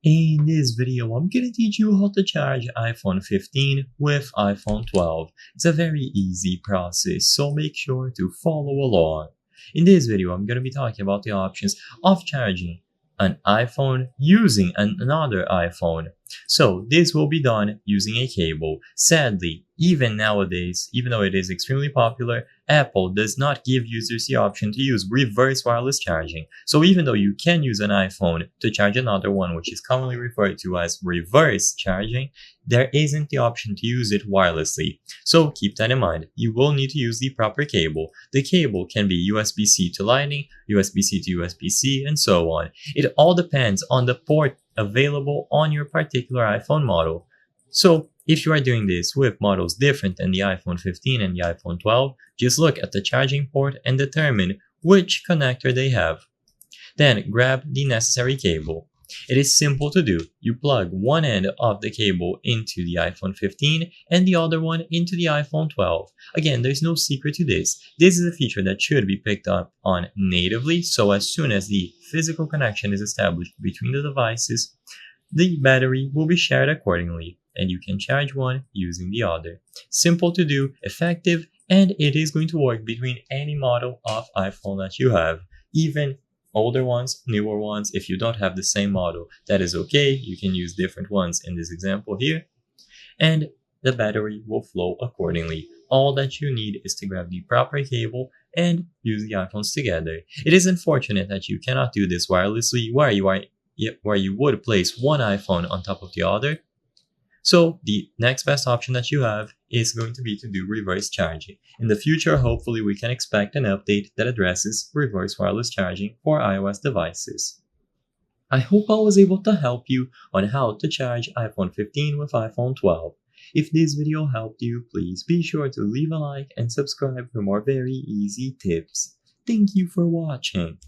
In this video, I'm gonna teach you how to charge iPhone 15 with iPhone 12. It's a very easy process, so make sure to follow along. In this video, I'm gonna be talking about the options of charging an iPhone using another iPhone. So this will be done using a cable. Sadly, even nowadays, even though it is extremely popular, Apple does not give users the option to use reverse wireless charging. So even though you can use an iPhone to charge another one, which is commonly referred to as reverse charging, there isn't the option to use it wirelessly. So keep that in mind. You will need to use the proper cable. The cable can be USB-C to Lightning, USB-C to USB-C, and so on. It all depends on the port available on your particular iPhone model. So if you are doing this with models different than the iPhone 15 and the iPhone 12, just look at the charging port and determine which connector they have. Then grab the necessary cable. It is simple to do. You plug one end of the cable into the iPhone 15 and the other one into the iPhone 12. Again, there's no secret to this. This is a feature that should be picked up on natively, so as soon as the physical connection is established between the devices, the battery will be shared accordingly, and you can charge one using the other. Simple to do, effective, and it is going to work between any model of iPhone that you have, even older ones, newer ones. If you don't have the same model, that is okay. You can use different ones in this example here, and the battery will flow accordingly. All that you need is to grab the proper cable and use the iPhones together. It is unfortunate that you cannot do this wirelessly where you would place one iPhone on top of the other. So the next best option that you have is going to be to do reverse charging. In the future, hopefully we can expect an update that addresses reverse wireless charging for iOS devices. I hope I was able to help you on how to charge iPhone 15 with iPhone 12. If this video helped you, please be sure to leave a like and subscribe for more very easy tips. Thank you for watching.